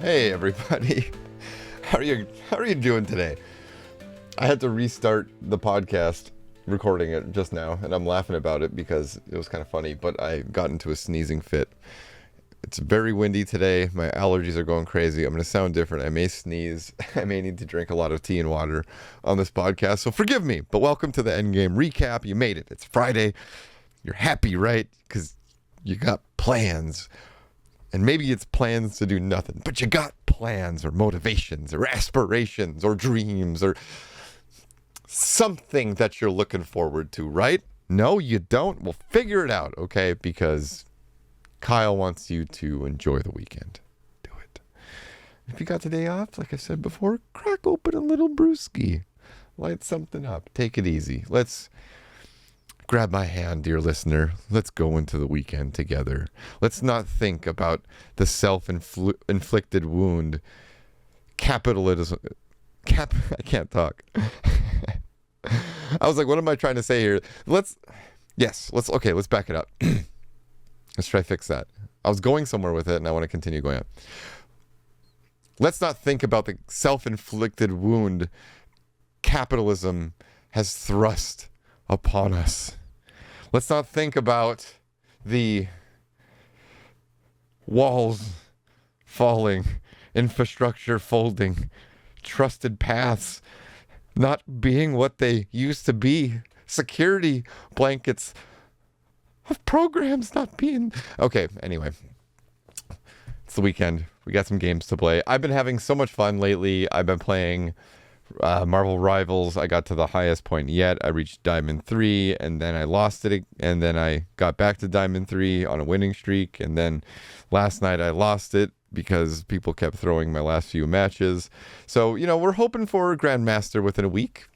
Hey everybody. How are you doing today? I had to restart the podcast recording it just now, and I'm laughing about it because it was kind of funny, but I got into a sneezing fit. It's very windy today. My allergies are going crazy. I'm going to sound different. I may sneeze. I may need to drink a lot of tea and water on this podcast, so forgive me. But welcome to the Endgame recap. You made it. It's Friday. You're happy, right? Because you got plans. And maybe it's plans to do nothing, but you got plans or motivations or aspirations or dreams or something that you're looking forward to, right? No, you don't? Well, figure it out, okay? Because Kyle wants you to enjoy the weekend. Do it. If you got the day off, like I said before, crack open a little brewski. Light something up. Take it easy. Let's grab my hand, dear listener. Let's go into the weekend together. Let's not think about the self-inflicted wound. Capitalism. I can't talk. I was like, what am I trying to say here? Let's back it up. Let's try to fix that. I was going somewhere with it, and I want to continue going up. Let's not think about the self-inflicted wound capitalism has thrust upon us. Let's not think about the walls falling, infrastructure folding, trusted paths not being what they used to be, security blankets of programs not being... Okay, anyway. It's the weekend. We got some games to play. I've been having so much fun lately. I've been playing Marvel Rivals. I got to the highest point yet. I reached Diamond 3, and then I lost it, and then I got back to Diamond 3 on a winning streak, and then last night I lost it because people kept throwing my last few matches. So, we're hoping for a Grandmaster within a week.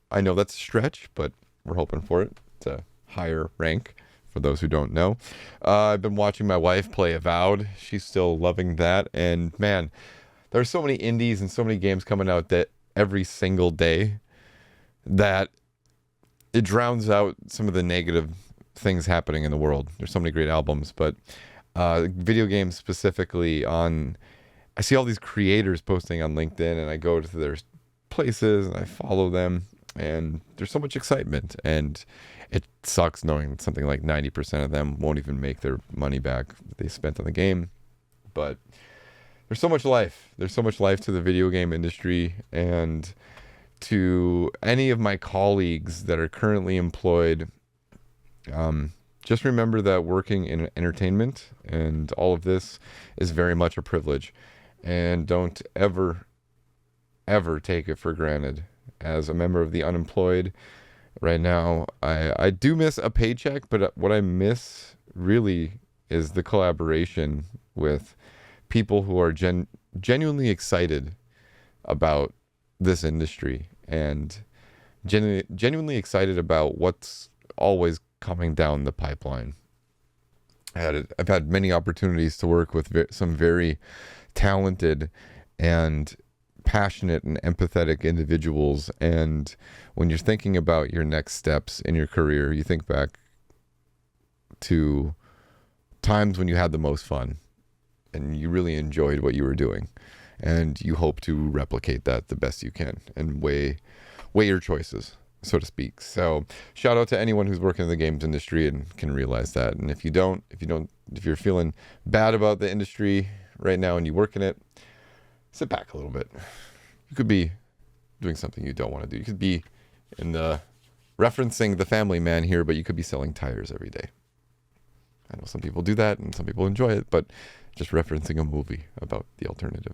I know that's a stretch, but we're hoping for it. It's a higher rank, for those who don't know. I've been watching my wife play Avowed. She's still loving that, and man, there are so many indies and so many games coming out that every single day that it drowns out some of the negative things happening in the world. There's so many great albums, but video games specifically I see all these creators posting on LinkedIn, and I go to their places and I follow them, and there's so much excitement, and it sucks knowing something like 90% of them won't even make their money back that they spent on the game. But there's so much life. There's so much life to the video game industry, and to any of my colleagues that are currently employed, just remember that working in entertainment and all of this is very much a privilege, and don't ever take it for granted. As a member of the unemployed right now, I do miss a paycheck, but what I miss really is the collaboration with people who are genuinely excited about this industry, and genuinely excited about what's always coming down the pipeline. I've had many opportunities to work with some very talented and passionate and empathetic individuals, and when you're thinking about your next steps in your career, you think back to times when you had the most fun and you really enjoyed what you were doing, and you hope to replicate that the best you can and weigh your choices, so to speak. So shout out to anyone who's working in the games industry and can realize that. And if you're feeling bad about the industry right now and you work in it, sit back a little bit. You could be doing something you don't want to do. You could be referencing the family man here, but you could be selling tires every day. I know some people do that and some people enjoy it, but just referencing a movie about the alternative,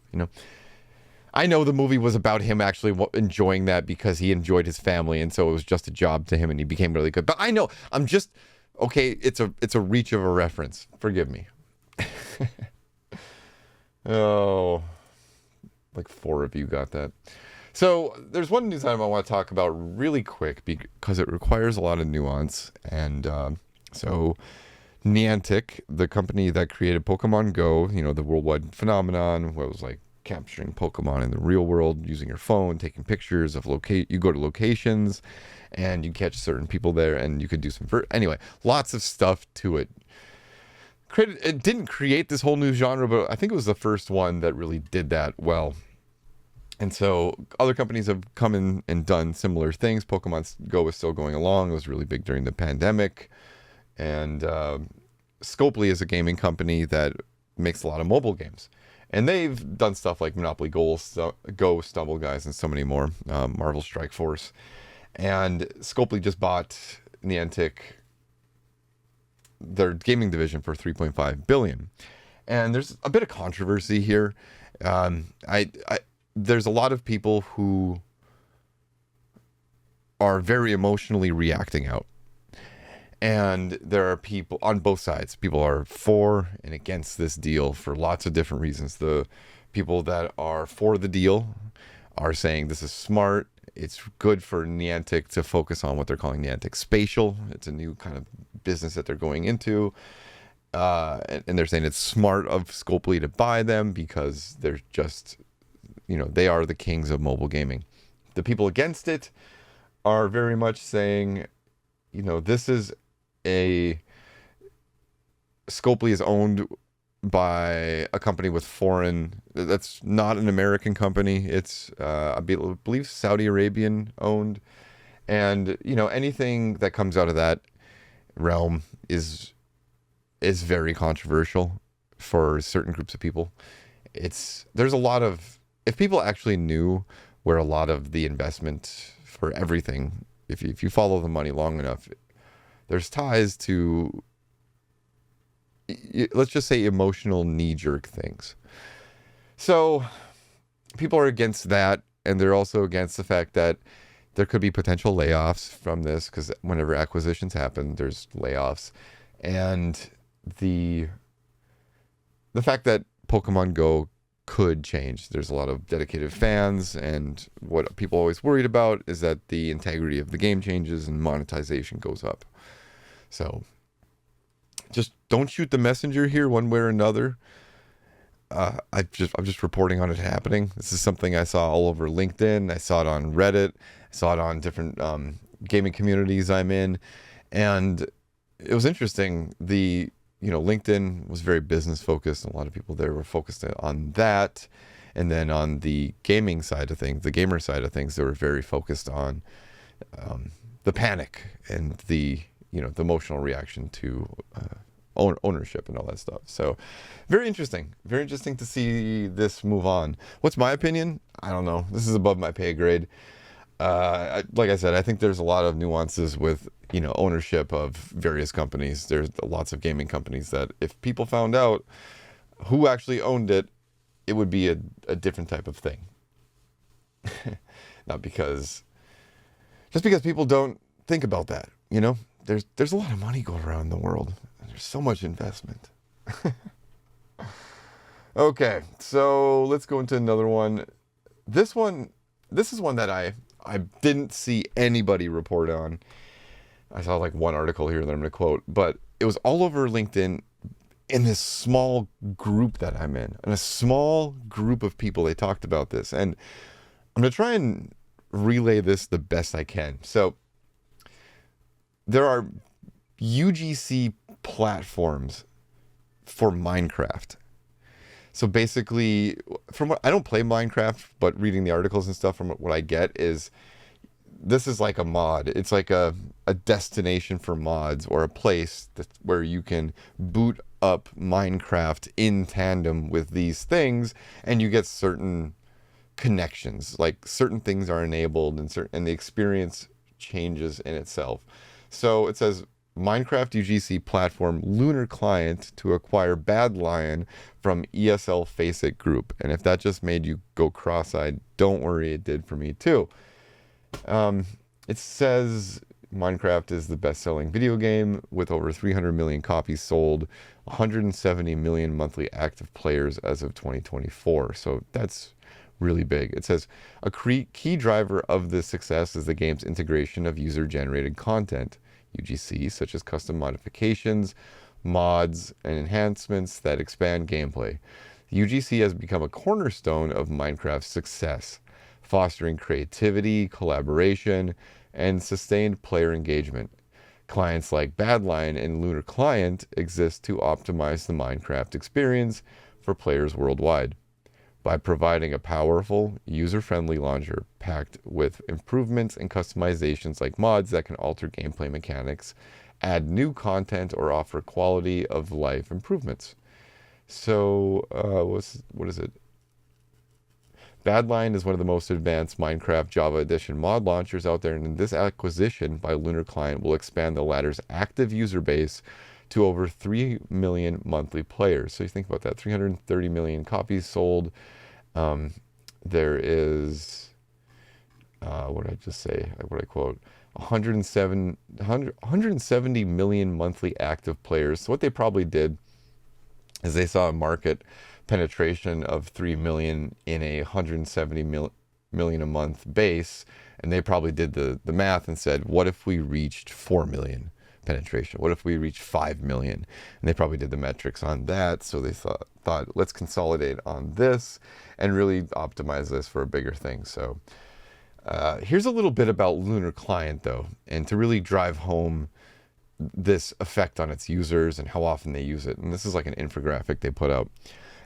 I know the movie was about him actually enjoying that because he enjoyed his family, and so it was just a job to him and he became really good. But I know, it's a reach of a reference. Forgive me. Oh, like 4 of you got that. So there's one news item I want to talk about really quick because it requires a lot of nuance. And so Niantic, the company that created Pokemon Go, the worldwide phenomenon, what was like capturing Pokemon in the real world using your phone, taking pictures of you go to locations and you catch certain people there, and you could do some anyway, lots of stuff to it. it didn't create this whole new genre, but I think it was the first one that really did that well. And so other companies have come in and done similar things. Pokemon Go is still going along. It was really big during the pandemic. And Scopely is a gaming company that makes a lot of mobile games. And they've done stuff like Monopoly Go, Stumble Guys, and so many more. Marvel Strike Force. And Scopely just bought Niantic, their gaming division, for $3.5 billion. And there's a bit of controversy here. There's a lot of people who are very emotionally reacting out. And there are people on both sides. People are for and against this deal for lots of different reasons. The people that are for the deal are saying this is smart. It's good for Niantic to focus on what they're calling Niantic Spatial. It's a new kind of business that they're going into. And they're saying it's smart of Scopely to buy them because they're just, they are the kings of mobile gaming. The people against it are very much saying, this is Scopely is owned by a company that's not an American company. It's, I believe, Saudi Arabian owned. And, anything that comes out of that realm is very controversial for certain groups of people. There's a lot of, if people actually knew where a lot of the investment for everything, if you follow the money long enough, there's ties to, let's just say, emotional knee-jerk things. So people are against that, and they're also against the fact that there could be potential layoffs from this, because whenever acquisitions happen, there's layoffs. And the fact that Pokemon Go could change. There's a lot of dedicated fans, and what people are always worried about is that the integrity of the game changes and monetization goes up. So just don't shoot the messenger here one way or another. I'm just reporting on it happening. This is something I saw all over LinkedIn. I saw it on Reddit. I saw it on different gaming communities I'm in, and it was interesting. LinkedIn was very business focused, and a lot of people there were focused on that. And then on the gaming side of things, the gamer side of things, they were very focused on the panic and the emotional reaction to ownership and all that stuff. So very interesting to see this move on. What's my opinion? I don't know. This is above my pay grade. Like I said, I think there's a lot of nuances with ownership of various companies. There's lots of gaming companies that if people found out who actually owned it, it would be a different type of thing. Not because people don't think about that. There's a lot of money going around in the world. There's so much investment. Okay, so let's go into another one. This is one that I didn't see anybody report on. I saw like one article here that I'm going to quote, but it was all over LinkedIn in this small group that I'm in. In a small group of people, they talked about this. And I'm going to try and relay this the best I can. So there are UGC platforms for Minecraft. So basically, I don't play Minecraft, but reading the articles and stuff, from what I get is this is like a mod. It's like a destination for mods, or a place where you can boot up Minecraft in tandem with these things, and you get certain connections. Like certain things are enabled, and the experience changes in itself. So it says Minecraft UGC platform Lunar client to acquire Bad Lion from ESL Faceit Group. And if that just made you go cross-eyed, don't worry, it did for me too. It says Minecraft is the best-selling video game with over 300 million copies sold, 170 million monthly active players as of 2024. So that's really big. It says a key driver of this success is the game's integration of user-generated content, UGC, such as custom modifications, mods, and enhancements that expand gameplay. UGC has become a cornerstone of Minecraft's success, fostering creativity, collaboration, and sustained player engagement. Clients like Badline and Lunar Client exist to optimize the Minecraft experience for players worldwide. By providing a powerful, user-friendly launcher packed with improvements and customizations like mods that can alter gameplay mechanics, add new content, or offer quality of life improvements. So, what is it? Badline is one of the most advanced Minecraft Java Edition mod launchers out there, and this acquisition by Lunar Client will expand the latter's active user base to over 3 million monthly players. So you think about that, 330 million copies sold. There is, what did I just say? What did I quote? 170 million monthly active players. So what they probably did is they saw a market penetration of 3 million in a 170 million a month base, and they probably did the math and said, what if we reached 4 million penetration? What if we reached 5 million? And they probably did the metrics on that, so they thought let's consolidate on this and really optimize this for a bigger thing. So here's a little bit about Lunar Client, though, and to really drive home this effect on its users and how often they use it. And this is like an infographic they put out.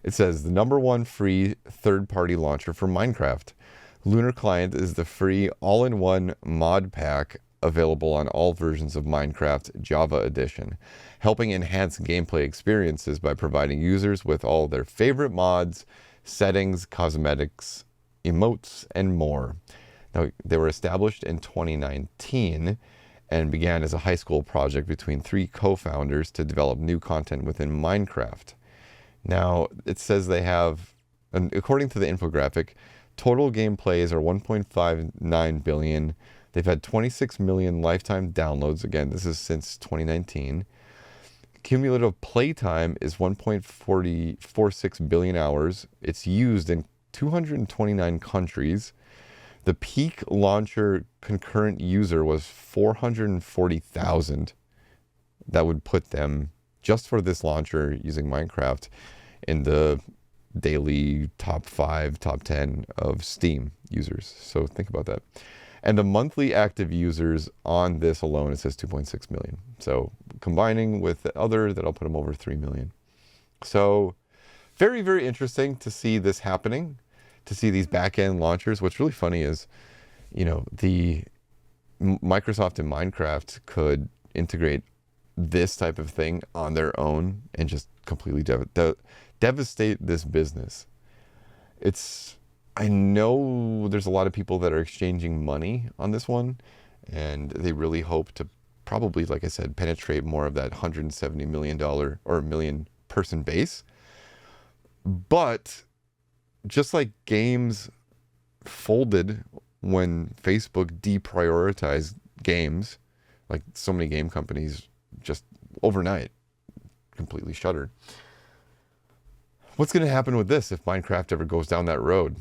It says, the #1 free third-party launcher for Minecraft. Lunar Client is the free all-in-one mod pack available on all versions of Minecraft Java Edition, helping enhance gameplay experiences by providing users with all their favorite mods, settings, cosmetics, emotes, and more. Now, they were established in 2019 and began as a high school project between 3 co-founders to develop new content within Minecraft. Now, it says they have, according to the infographic, total game plays are 1.59 billion. They've had 26 million lifetime downloads. Again, this is since 2019. Cumulative playtime is 1.46 billion hours. It's used in 229 countries. The peak launcher concurrent user was 440,000. That would put them, just for this launcher using Minecraft, in the daily top 5, top 10 of Steam users. So think about that. And the monthly active users on this alone, it says 2.6 million. So combining with the other, that'll put them over 3 million. So very, very interesting to see this happening, to see these back-end launchers. What's really funny is, you know, the Microsoft and Minecraft could integrate this type of thing on their own and just completely devastate this business. I know there's a lot of people that are exchanging money on this one, and they really hope to probably, like I said, penetrate more of that $170 million or million person base. But just like games folded when Facebook deprioritized games, like so many game companies just overnight completely shuttered. What's going to happen with this if Minecraft ever goes down that road?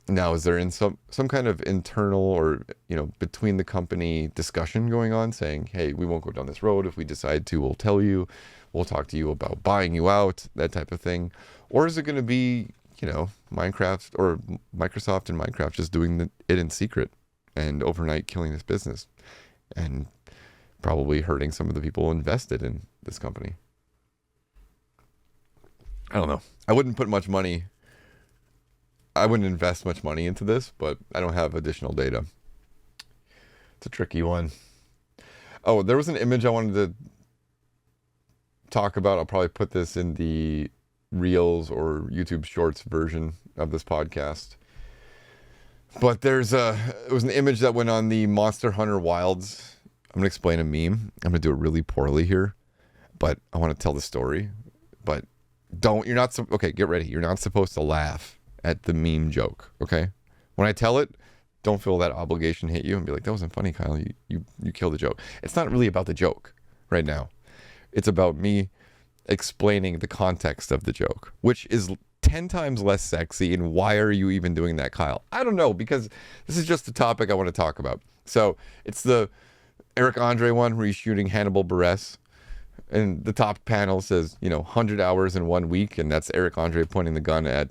Now, is there in some kind of internal or, you know, between the company discussion going on saying, hey, we won't go down this road. If we decide to, we'll tell you, we'll talk to you about buying you out, that type of thing? Or is it going to be, you know, Minecraft or Microsoft and Minecraft just doing it in secret and overnight killing this business and probably hurting some of the people invested in this company? I don't know. I wouldn't invest much money into this, but I don't have additional data. It's a tricky one. Oh, there was an image I wanted to talk about. I'll probably put this in the Reels or YouTube Shorts version of this podcast. But it was an image that went on the Monster Hunter Wilds. I'm going to explain a meme. I'm going to do it really poorly here, but I want to tell the story. But okay, get ready. You're not supposed to laugh at the meme joke, okay? When I tell it, don't feel that obligation hit you and be like, that wasn't funny, Kyle. You killed the joke. It's not really about the joke right now. It's about me explaining the context of the joke, which is 10 times less sexy. And why are you even doing that, Kyle? I don't know, because this is just the topic I want to talk about. So it's the Eric Andre one where he's shooting Hannibal Buress. And the top panel says, 100 hours in 1 week. And that's Eric Andre pointing the gun at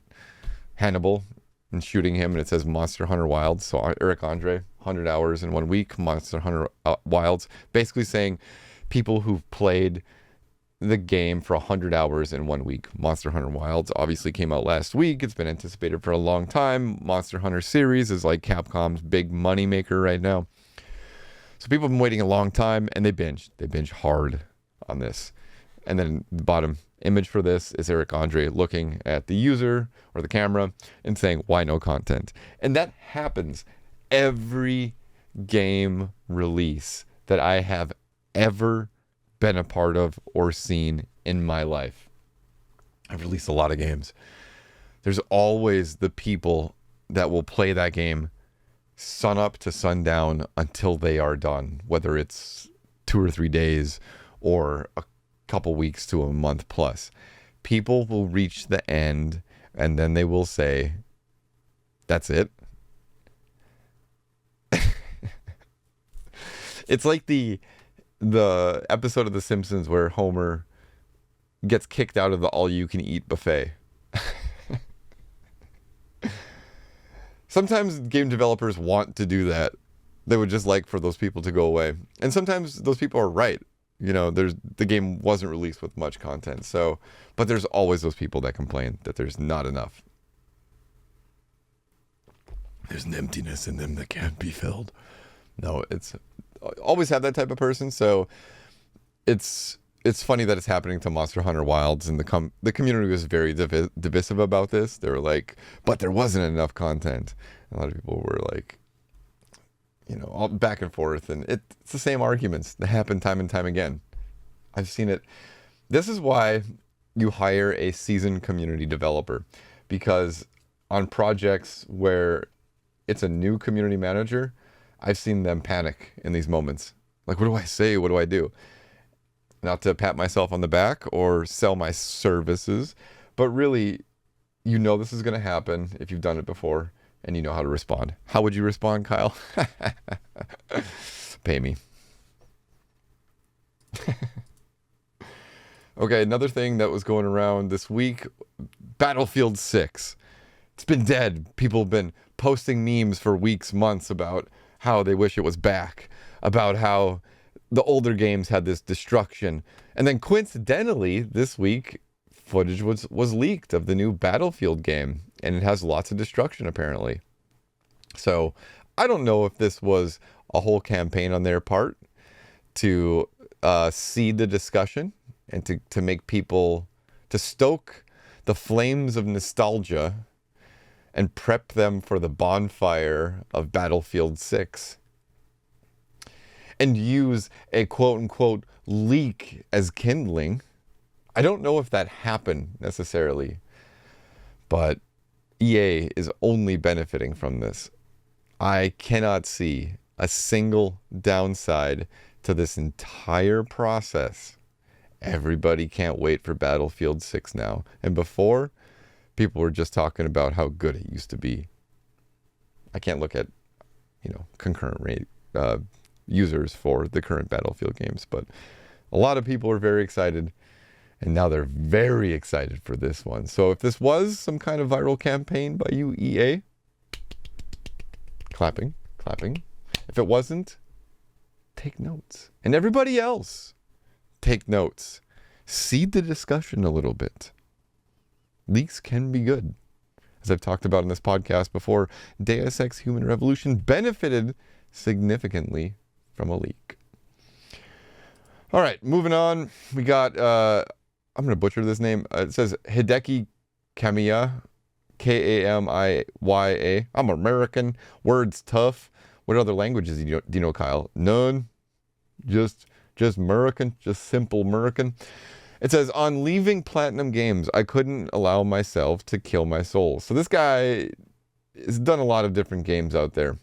Hannibal and shooting him. And it says Monster Hunter Wilds. So Eric Andre, 100 hours in 1 week, Monster Hunter Wilds. Basically saying, people who've played the game for 100 hours in 1 week. Monster Hunter Wilds obviously came out last week. It's been anticipated for a long time. Monster Hunter series is like Capcom's big money maker right now. So people have been waiting a long time, and they binged. They binge hard on this. And then the bottom image for this is Eric Andre looking at the user or the camera and saying, why no content? And that happens every game release that I have ever been a part of or seen in my life. I've released a lot of games. There's always the people that will play that game sun up to sundown until they are done, whether it's 2 or 3 days or a couple weeks to a month plus. People will reach the end and then they will say, that's it. It's like the episode of The Simpsons where Homer gets kicked out of the all-you-can-eat buffet. Sometimes game developers want to do that. They would just like for those people to go away. And sometimes those people are right. You know, the game wasn't released with much content. So, but there's always those people that complain that there's not enough. There's an emptiness in them that can't be filled. No, it's always have that type of person. So it's funny that it's happening to Monster Hunter Wilds, and the community was very divisive about this. They were like, but there wasn't enough content. And a lot of people were like, you know, all back and forth, and it's the same arguments that happen time and time again. I've seen it. This is why you hire a seasoned community developer, because on projects where it's a new community manager, I've seen them panic in these moments. Like, what do I say? What do I do? Not to pat myself on the back or sell my services, but really, you know this is going to happen if you've done it before and you know how to respond. How would you respond, Kyle? Pay me. Okay, another thing that was going around this week, Battlefield 6. It's been dead. People have been posting memes for weeks, months about how they wish it was back, about how the older games had this destruction. And then coincidentally, this week, footage was leaked of the new Battlefield game, and it has lots of destruction apparently. So I don't know if this was a whole campaign on their part to seed the discussion and to make people, to stoke the flames of nostalgia and prep them for the bonfire of Battlefield 6. And use a quote-unquote leak as kindling. I don't know if that happened necessarily, but EA is only benefiting from this. I cannot see a single downside to this entire process. Everybody can't wait for Battlefield 6 now. And before, people were just talking about how good it used to be. I can't look at, concurrent rate users for the current Battlefield games, but a lot of people are very excited, and now they're very excited for this one. So if this was some kind of viral campaign by you, EA, clapping. If it wasn't, take notes. And everybody else, take notes. Seed the discussion a little bit. Leaks can be good. As I've talked about in this podcast before, Deus Ex Human Revolution benefited significantly from a leak. All right, moving on. We got, I'm going to butcher this name. It says Hideki Kamiya, Kamiya. I'm American. Words tough. What other languages do you know, Kyle? None. Just American. Just simple American. It says, on leaving Platinum Games, I couldn't allow myself to kill my soul. So this guy has done a lot of different games out there.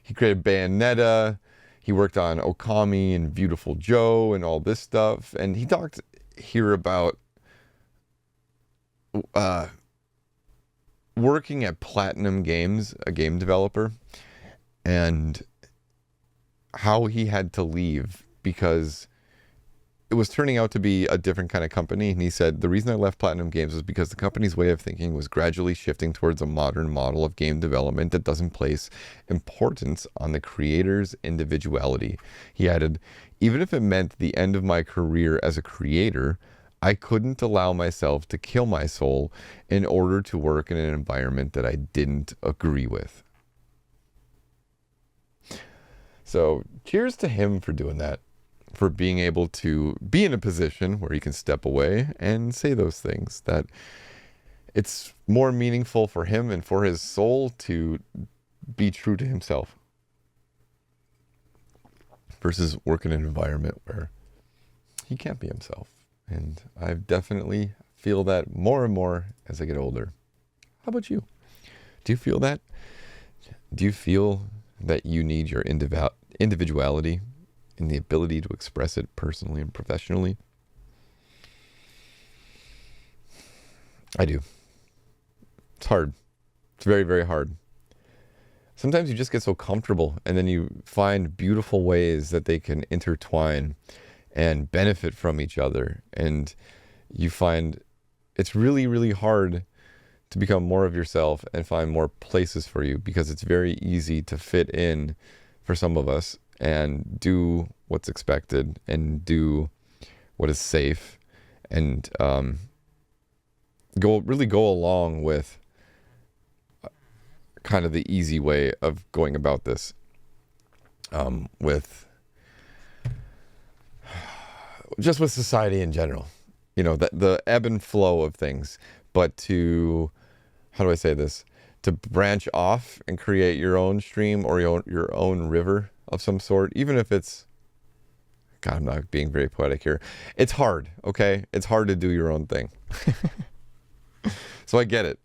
He created Bayonetta. He worked on Okami and Beautiful Joe and all this stuff. And he talked here about working at Platinum Games, a game developer, and how he had to leave because it was turning out to be a different kind of company. And he said, the reason I left Platinum Games was because the company's way of thinking was gradually shifting towards a modern model of game development that doesn't place importance on the creator's individuality. He added, even if it meant the end of my career as a creator, I couldn't allow myself to kill my soul in order to work in an environment that I didn't agree with. So cheers to him for doing that, for being able to be in a position where he can step away and say those things, that it's more meaningful for him and for his soul to be true to himself versus work in an environment where he can't be himself. And I definitely feel that more and more as I get older. How about you? Do you feel that? Do you feel that you need your individuality and the ability to express it personally and professionally? I do. It's hard. It's very, very hard. Sometimes you just get so comfortable, and then you find beautiful ways that they can intertwine and benefit from each other. And you find it's really, really hard to become more of yourself and find more places for you, because it's very easy to fit in for some of us and do what's expected and do what is safe, and go along with kind of the easy way of going about this, with society in general, the ebb and flow of things. But to, how do I say this, to branch off and create your own stream or your own river of some sort, even if it's, God, I'm not being very poetic here. It's hard, okay? It's hard to do your own thing. So I get it.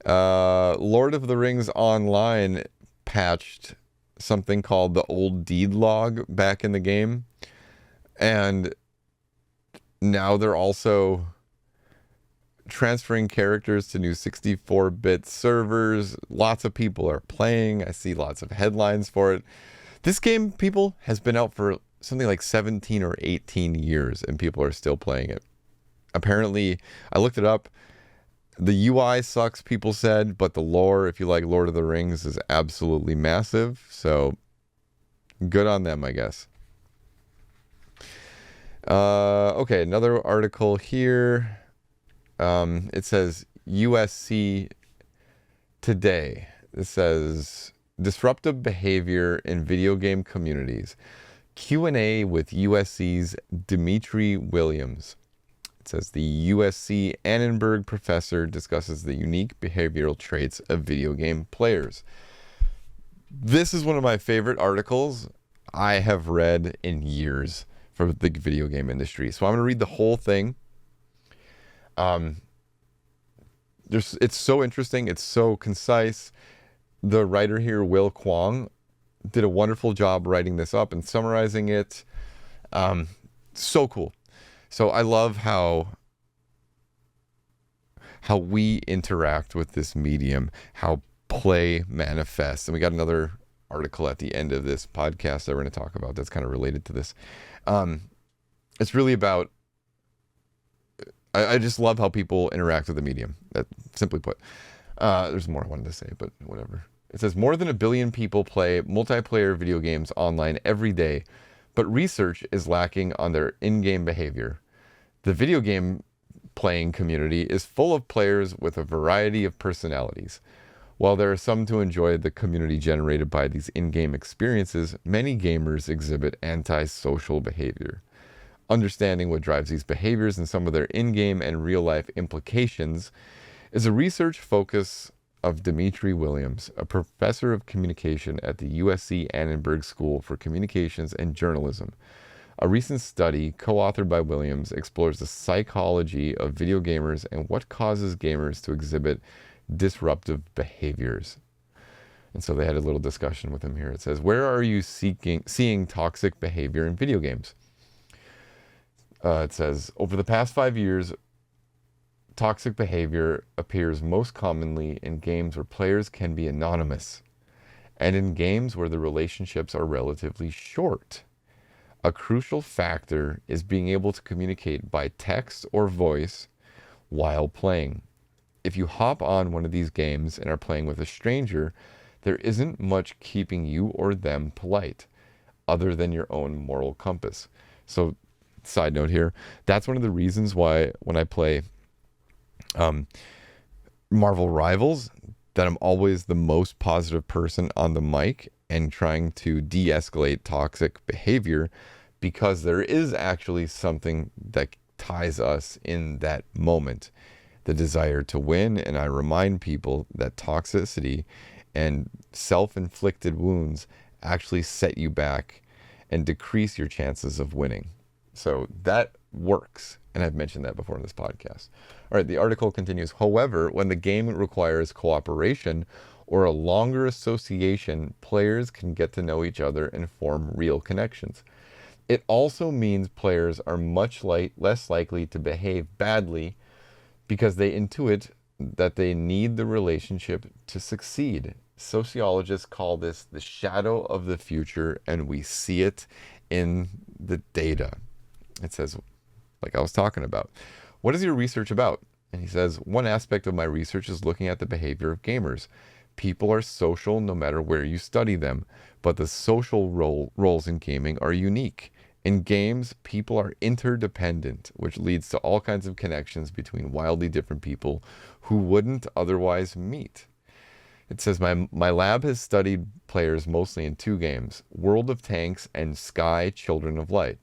Lord of the Rings Online patched something called the old deed log back in the game. And now they're also transferring characters to new 64-bit servers. Lots of people are playing. I see lots of headlines for it. This game, people, has been out for something like 17 or 18 years, and people are still playing it. Apparently, I looked it up. The UI sucks, people said, but the lore, if you like Lord of the Rings, is absolutely massive. So, good on them, I guess. Okay, another article here. It says USC Today. It says disruptive behavior in video game communities. Q&A with USC's Dimitri Williams. It says the USC Annenberg professor discusses the unique behavioral traits of video game players. This is one of my favorite articles I have read in years for the video game industry. So I'm going to read the whole thing. It's so interesting. It's so concise. The writer here, Will Kwong, did a wonderful job writing this up and summarizing it. So cool. So I love how we interact with this medium, how play manifests. And we got another article at the end of this podcast that we're going to talk about that's kind of related to this. It's really about, I just love how people interact with the medium, that, simply put. There's more I wanted to say, but whatever. It says more than 1 billion people play multiplayer video games online every day, but research is lacking on their in-game behavior. The video game playing community is full of players with a variety of personalities. While there are some to enjoy the community generated by these in-game experiences, many gamers exhibit antisocial behavior. Understanding what drives these behaviors and some of their in-game and real-life implications is a research focus of Dimitri Williams, a professor of communication at the USC Annenberg School for Communications and Journalism. A recent study, co-authored by Williams, explores the psychology of video gamers and what causes gamers to exhibit disruptive behaviors. And so they had a little discussion with him here. It says, where are you seeing toxic behavior in video games? It says, over the past 5 years, toxic behavior appears most commonly in games where players can be anonymous, and in games where the relationships are relatively short. A crucial factor is being able to communicate by text or voice while playing. If you hop on one of these games and are playing with a stranger, there isn't much keeping you or them polite other than your own moral compass. So, side note here, that's one of the reasons why when I play Marvel Rivals, that I'm always the most positive person on the mic and trying to de-escalate toxic behavior, because there is actually something that ties us in that moment, the desire to win. And I remind people that toxicity and self-inflicted wounds actually set you back and decrease your chances of winning. So that works. And I've mentioned that before in this podcast. All right, the article continues. However, when the game requires cooperation or a longer association, players can get to know each other and form real connections. It also means players are much less likely to behave badly because they intuit that they need the relationship to succeed. Sociologists call this the shadow of the future, and we see it in the data. It says, like I was talking about, what is your research about? And he says, one aspect of my research is looking at the behavior of gamers. People are social no matter where you study them, but the social roles in gaming are unique. In games, people are interdependent, which leads to all kinds of connections between wildly different people who wouldn't otherwise meet. It says, my lab has studied players mostly in two games, World of Tanks and Sky Children of Light.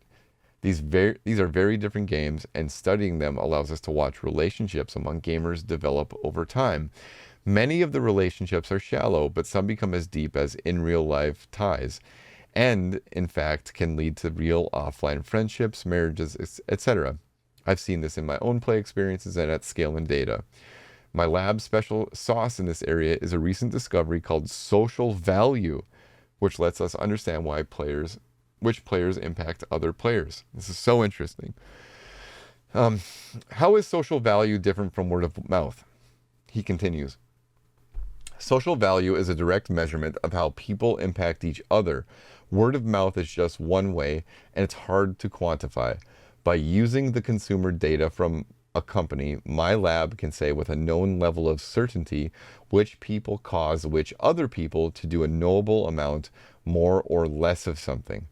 These are very different games, and studying them allows us to watch relationships among gamers develop over time. Many of the relationships are shallow, but some become as deep as in real life ties, and in fact can lead to real offline friendships, marriages, etc. I've seen this in my own play experiences and at scale in data. My lab's special sauce in this area is a recent discovery called social value, which lets us understand which players impact other players. This is so interesting. How is social value different from word of mouth? He continues. Social value is a direct measurement of how people impact each other. Word of mouth is just one way, and it's hard to quantify. By using the consumer data from a company, my lab can say with a known level of certainty which people cause which other people to do a knowable amount more or less of something.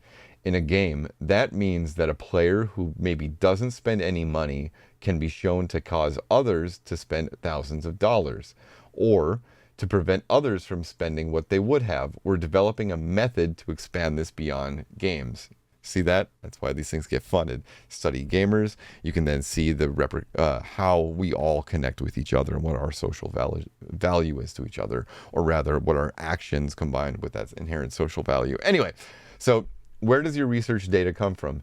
In a game, that means that a player who maybe doesn't spend any money can be shown to cause others to spend thousands of dollars, or to prevent others from spending what they would have. We're developing a method to expand this beyond games. See that? That's why these things get funded. Study gamers. You can then see the how we all connect with each other and what our social value is to each other, or rather what our actions combined with that inherent social value. Anyway, so where does your research data come from?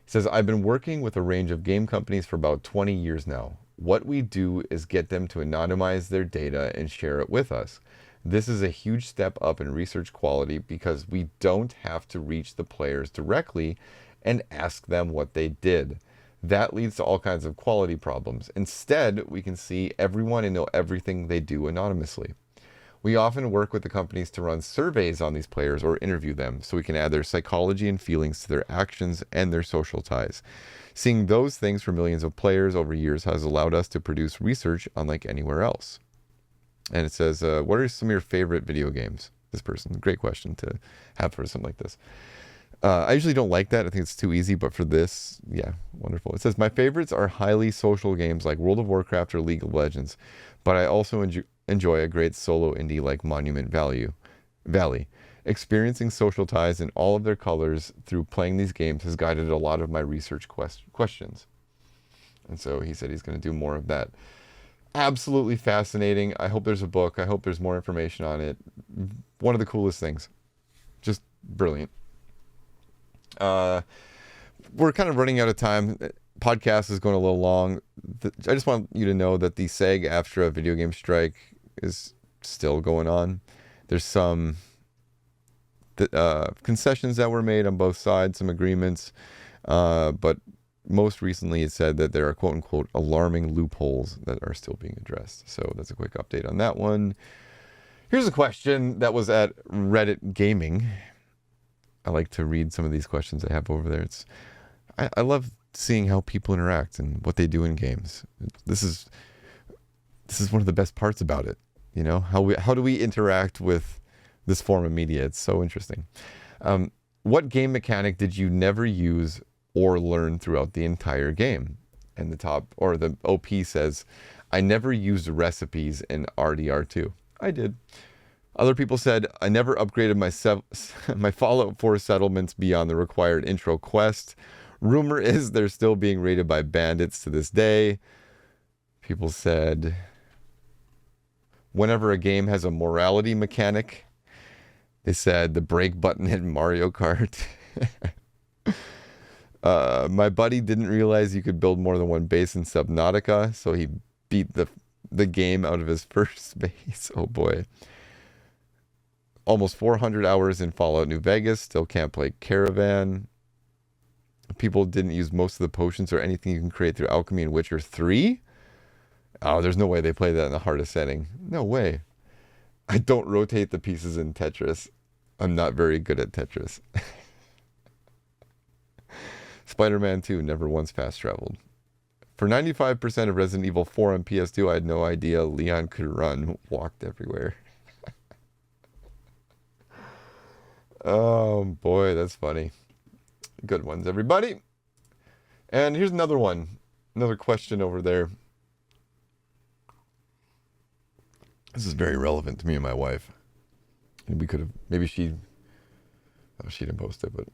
He says, I've been working with a range of game companies for about 20 years now. What we do is get them to anonymize their data and share it with us. This is a huge step up in research quality because we don't have to reach the players directly and ask them what they did. That leads to all kinds of quality problems. Instead, we can see everyone and know everything they do anonymously. We often work with the companies to run surveys on these players or interview them so we can add their psychology and feelings to their actions and their social ties. Seeing those things for millions of players over years has allowed us to produce research unlike anywhere else. And it says, what are some of your favorite video games? This person, great question to have for something like this. I usually don't like that. I think it's too easy, but for this, yeah, wonderful. It says, my favorites are highly social games like World of Warcraft or League of Legends, but I also enjoy a great solo indie like Monument Valley. Experiencing social ties in all of their colors through playing these games has guided a lot of my research questions. And so he said he's going to do more of that. Absolutely fascinating. I hope there's a book. I hope there's more information on it. One of the coolest things. Just brilliant. We're kind of running out of time. Podcast is going a little long. I just want you to know that the SAG-AFTRA video game strike is still going on. There's some concessions that were made on both sides, some agreements, but most recently it said that there are quote-unquote alarming loopholes that are still being addressed. So that's a quick update on that one. Here's a question that was at Reddit Gaming. I like to read some of these questions I have over there. I love seeing how people interact and what they do in games. This is one of the best parts about it. You know, how do we interact with this form of media? It's so interesting. What game mechanic did you never use or learn throughout the entire game? And the OP says, I never used recipes in RDR2. I did. Other people said, I never upgraded my Fallout 4 settlements beyond the required intro quest. Rumor is they're still being raided by bandits to this day. People said, whenever a game has a morality mechanic, they said the brake button in Mario Kart. My buddy didn't realize you could build more than one base in Subnautica, so he beat the game out of his first base. Oh boy. Almost 400 hours in Fallout New Vegas. Still can't play Caravan. People didn't use most of the potions or anything you can create through alchemy in Witcher 3. Oh, there's no way they play that in the hardest setting. No way. I don't rotate the pieces in Tetris. I'm not very good at Tetris. Spider-Man 2 never once fast traveled. For 95% of Resident Evil 4 on PS2, I had no idea Leon could run. Walked everywhere. Oh boy, that's funny. Good ones, everybody. And here's another one. Another question over there. This is very relevant to me and my wife. And we could have, maybe she didn't post it, but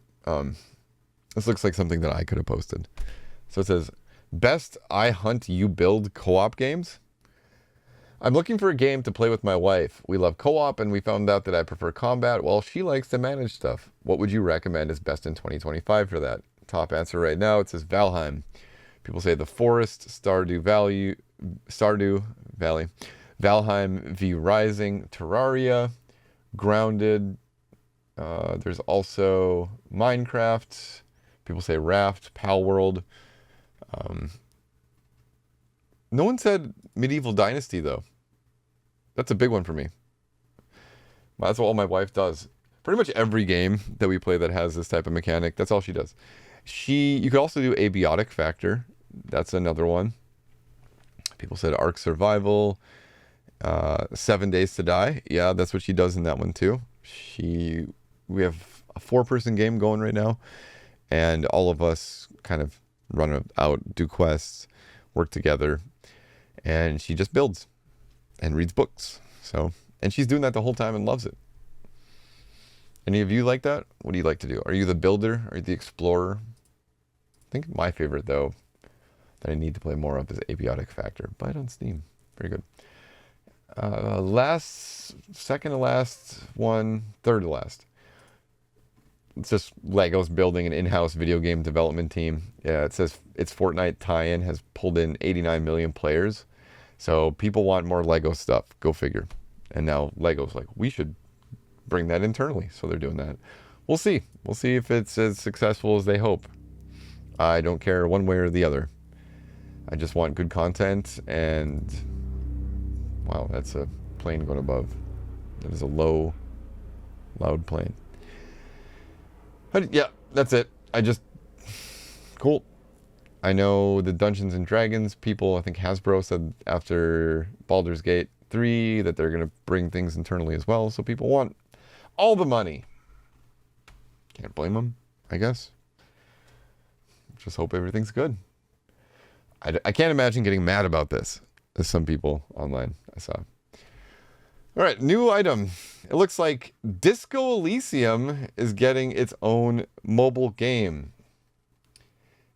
this looks like something that I could have posted. So it says, best I Hunt You Build co-op games? I'm looking for a game to play with my wife. We love co-op and we found out that I prefer combat while she likes to manage stuff. What would you recommend as best in 2025 for that? Top answer right now, it says Valheim. People say The Forest, Stardew Valley, Valheim V Rising, Terraria, Grounded. There's also Minecraft. People say Raft, Pal World. No one said Medieval Dynasty, though. That's a big one for me. Well, that's all my wife does. Pretty much every game that we play that has this type of mechanic, that's all she does. You could also do Abiotic Factor. That's another one. People said Ark Survival, 7 Days to Die. Yeah, that's what she does in that one too. We have a 4-person game going right now, and all of us kind of run out, do quests, work together, and she just builds and reads books. And she's doing that the whole time and loves it. Any of you like that? What do you like to do? Are you the builder? Are you the explorer? I think my favorite, though, that I need to play more of is Abiotic Factor. Buy it on Steam. Very good. Second to last one, third to last. It's just Legos building an in-house video game development team. Yeah, it says its Fortnite tie-in has pulled in 89 million players. So people want more Lego stuff. Go figure. And now Lego's like, we should bring that internally. So they're doing that. We'll see. We'll see if it's as successful as they hope. I don't care one way or the other. I just want good content. And wow, that's a plane going above. That is a loud plane. Yeah, that's it. Cool. I know the Dungeons and Dragons people, I think Hasbro said after Baldur's Gate 3 that they're going to bring things internally as well. So people want all the money. Can't blame them, I guess. Just hope everything's good. I can't imagine getting mad about this, as some people online I saw. All right, new item. It looks like Disco Elysium is getting its own mobile game.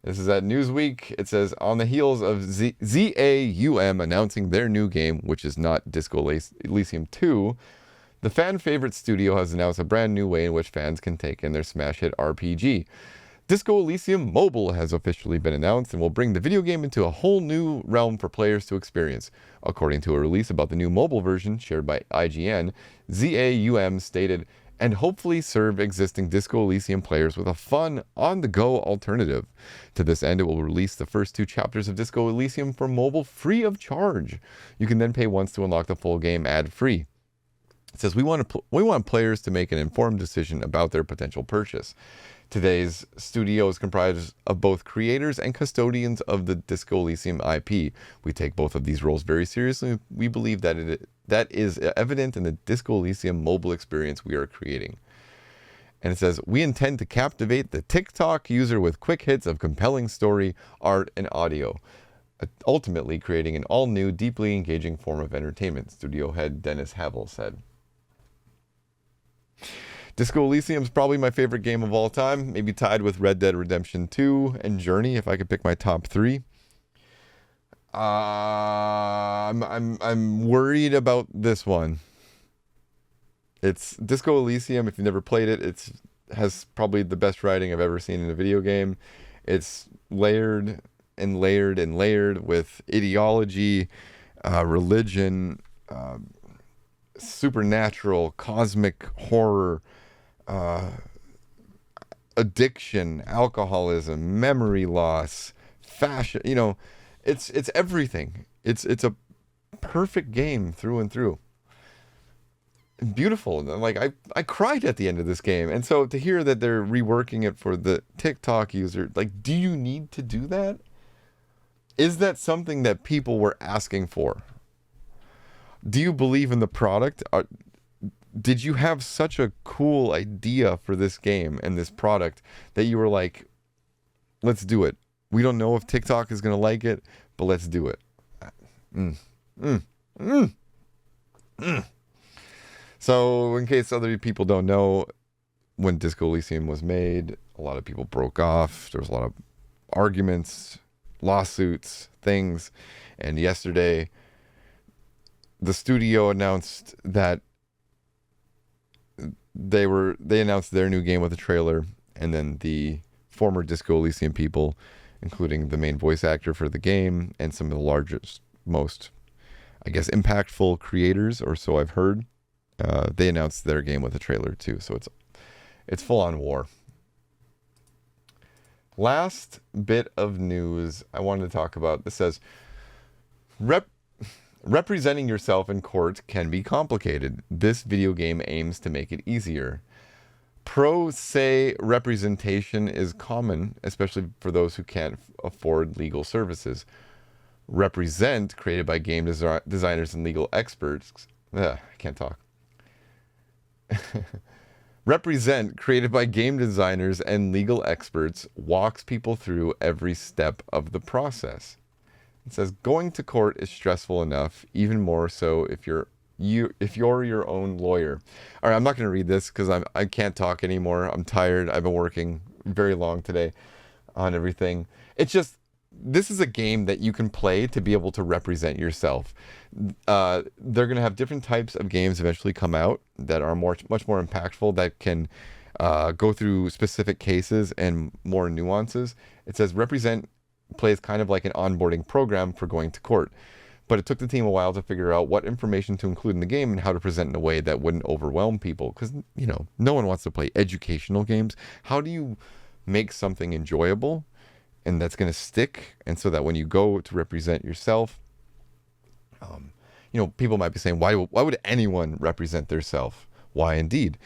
This is at Newsweek. It says, on the heels of ZAUM announcing their new game, which is not Disco Elysium 2, the fan favorite studio has announced a brand new way in which fans can take in their smash hit RPG. Disco Elysium Mobile has officially been announced and will bring the video game into a whole new realm for players to experience. According to a release about the new mobile version shared by IGN, ZAUM stated, and hopefully serve existing Disco Elysium players with a fun, on-the-go alternative. To this end, it will release the first 2 chapters of Disco Elysium for mobile free of charge. You can then pay once to unlock the full game ad-free. It says, we want players to make an informed decision about their potential purchase. Today's studio is comprised of both creators and custodians of the Disco Elysium IP. We take both of these roles very seriously. We believe that is evident in the Disco Elysium mobile experience we are creating. And it says, we intend to captivate the TikTok user with quick hits of compelling story, art, and audio, ultimately creating an all-new, deeply engaging form of entertainment, studio head Dennis Havel said. Disco Elysium is probably my favorite game of all time, maybe tied with Red Dead Redemption 2 and Journey, if I could pick my top 3. I'm worried about this one. It's Disco Elysium. If you've never played it, it has probably the best writing I've ever seen in a video game. It's layered and layered and layered with ideology, religion, supernatural, cosmic horror, addiction, alcoholism, memory loss, fashion. You know, it's everything. It's a perfect game through and through. Beautiful. Like I cried at the end of this game. And so to hear that they're reworking it for the TikTok user, like, do you need to do that? Is that something that people were asking for? Do you believe in the product? Did you have such a cool idea for this game and this product that you were like, let's do it. We don't know if TikTok is going to like it, but let's do it. So in case other people don't know, when Disco Elysium was made, a lot of people broke off. There was a lot of arguments, lawsuits, things. And yesterday, the studio announced that they announced their new game with a trailer, and then the former Disco Elysium people, including the main voice actor for the game and some of the largest, most, I guess, impactful creators, or so I've heard, they announced their game with a trailer too. So it's full on war. Last bit of news I wanted to talk about. This says, representing yourself in court can be complicated. This video game aims to make it easier. Pro se representation is common, especially for those who can't afford legal services. Represent, created by game designers and legal experts. I can't talk. Represent, created by game designers and legal experts, walks people through every step of the process. It says, going to court is stressful enough, even more so if you're your own lawyer. All right, I'm not going to read this because I can't talk anymore. I'm tired. I've been working very long today on everything. It's just, this is a game that you can play to be able to represent yourself. They're going to have different types of games eventually come out that are much more impactful, that can go through specific cases and more nuances. It says represent plays kind of like an onboarding program for going to court. But it took the team a while to figure out what information to include in the game and how to present in a way that wouldn't overwhelm people. Because, you know, no one wants to play educational games. How do you make something enjoyable and that's going to stick? And so that when you go to represent yourself, you know, people might be saying, why would anyone represent themselves? Why indeed?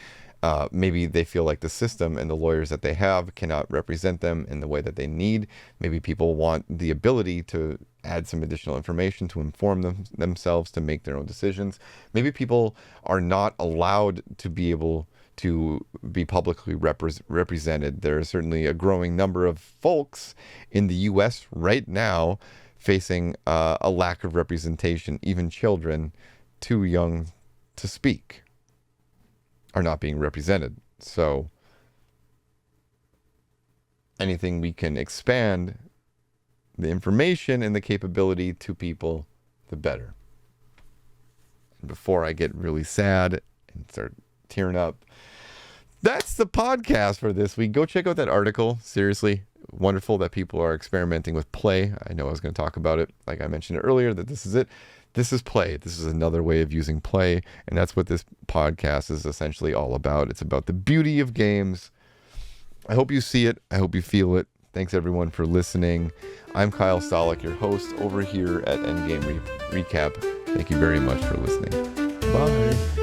Maybe they feel like the system and the lawyers that they have cannot represent them in the way that they need. Maybe people want the ability to add some additional information to inform themselves to make their own decisions. Maybe people are not allowed to be able to be publicly represented. There is certainly a growing number of folks in the U.S. right now facing a lack of representation. Even children too young to speak are not being represented. So anything we can expand the information and the capability to people, the better. And before I get really sad and start tearing up, that's the podcast for this week. Go check out that article. Seriously, wonderful that people are experimenting with play. I know I was going to talk about it, like I mentioned earlier, that this is it. This is play. This is another way of using play. And that's what this podcast is essentially all about. It's about the beauty of games. I hope you see it. I hope you feel it. Thanks everyone for listening. I'm Kyle Stolick, your host over here at Endgame Recap. Thank you very much for listening. Bye.